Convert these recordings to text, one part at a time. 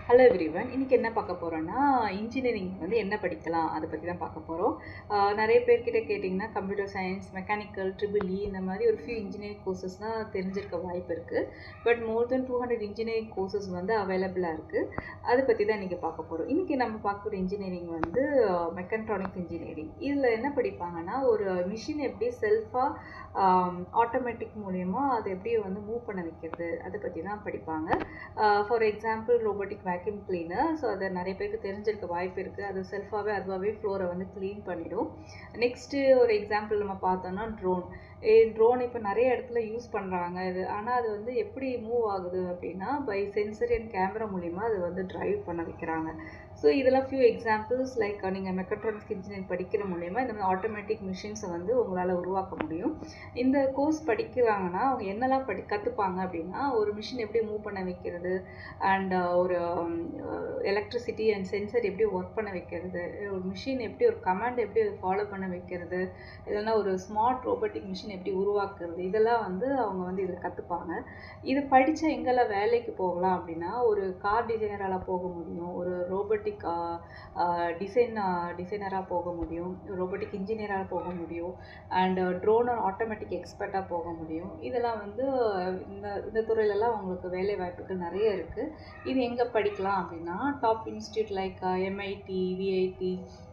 Hello everyone. இன்னைக்கு என்ன பார்க்க போறோம்னா, இன்ஜினியரிங் வந்து என்ன படிக்கலாம் அதை பற்றி தான் பார்க்க போகிறோம். நிறைய பேர்கிட்ட கேட்டிங்கன்னா computer science, mechanical, triple E இந்த மாதிரி ஒரு ஃபியூ இன்ஜினியரிங் கோர்சஸ் தான் தெரிஞ்சிருக்க வாய்ப்பு இருக்குது. But more then 200 engineering courses வந்து அவைலபிளாக இருக்குது. அதை பற்றி தான் இன்றைக்கி பார்க்க போகிறோம். இன்றைக்கி நம்ம பார்க்குற இன்ஜினியரிங் வந்து மெக்காட்ரானிக்ஸ் இன்ஜினியரிங். இதில் என்ன படிப்பாங்கன்னா, ஒரு மிஷின் எப்படி செல்ஃபாக ஆட்டோமேட்டிக் மூலயமா அதை எப்படி வந்து மூவ் பண்ண வைக்கிறது அதை பற்றி தான் படிப்பாங்க. For example robotic vacuum cleaner. So அதை நிறைய பேருக்கு தெரிஞ்சிருக்க வாய்ப்பு இருக்குது. அது செல்ஃபாகவே அதுவாகவே ஃப்ளோரை வந்து க்ளீன் பண்ணிடும். நெக்ஸ்ட்டு ஒரு எக்ஸாம்பிள் நம்ம பார்த்தோம்னா ட்ரோன் இப்போ நிறைய இடத்துல யூஸ் பண்ணுறாங்க. ஆனால் அது வந்து எப்படி மூவ் ஆகுது அப்படின்னா, பை சென்சரி அண்ட் கேமரா மூலிமா அது வந்து ட்ரைவ் பண்ண வைக்கிறாங்க. ஸோ இதெல்லாம் ஃபியூ எக்ஸாம்பிள்ஸ். லைக் நீங்கள் மெக்காட்ரானிக்ஸ் இன்ஜினியரிங் படிக்கிற மூலயமா இந்த மாதிரி ஆட்டோமேட்டிக் மிஷின்ஸை வந்து உங்களால் உருவாக்க முடியும். இந்த கோர்ஸ் படிக்கிறாங்கன்னா அவங்க என்னெல்லாம் கற்றுப்பாங்க அப்படின்னா, ஒரு மிஷின் எப்படி மூவ் பண்ண வைக்கிறது, அண்ட் ஒரு எலக்ட்ரிசிட்டி அண்ட் சென்சர் எப்படி ஒர்க் பண்ண வைக்கிறது, ஒரு மிஷின் எப்படி ஒரு கமாண்ட் எப்படி ஃபாலோ பண்ண வைக்கிறது, இல்லைன்னா ஒரு ஸ்மார்ட் ரோபோட்டிக் மிஷின் எப்படி உருவாக்குறது, இதெல்லாம் வந்து அவங்க வந்து இதில் கற்றுப்பாங்க. இது படித்தா எங்கெல்லாம் வேலைக்கு போகலாம் அப்படின்னா, ஒரு கார் டிசைனரால் போக முடியும், ஒரு ரோபோட்டிக் டிசைனராக போக முடியும், ரோபோட்டிக் இன்ஜினியராக போக முடியும், அண்ட் ட்ரோன் ஆட்டோமேட்டிக் எக்ஸ்பர்ட்டாக போக முடியும். இதெல்லாம் வந்து இந்த துறையிலலாம் உங்களுக்கு வேலை வாய்ப்புகள் நிறைய இருக்குது. இது எங்கே படிக்கலாம் அப்படின்னா, top institute like MIT, VIT,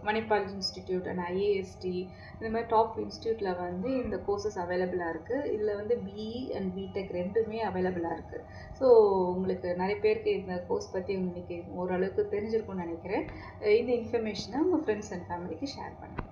Manipal institute and IIST, இந்த மாதிரி டாப் இன்ஸ்டியூட்டில் வந்து இந்த கோர்சஸ் அவைலபிளாக இருக்குது. இதில் வந்து BE அண்ட் BTech ரெண்டுமே அவைலபிளாக இருக்குது. ஸோ உங்களுக்கு நிறைய பேருக்கு இந்த கோர்ஸ் பற்றி இன்றைக்கி ஓரளவுக்கு தெரிஞ்சிருக்கும்னு நினைக்கிறேன். இந்த இன்ஃபர்மேஷனை உங்கள் ஃப்ரெண்ட்ஸ் அண்ட் ஃபேமிலிக்கு ஷேர் பண்ணுங்கள்.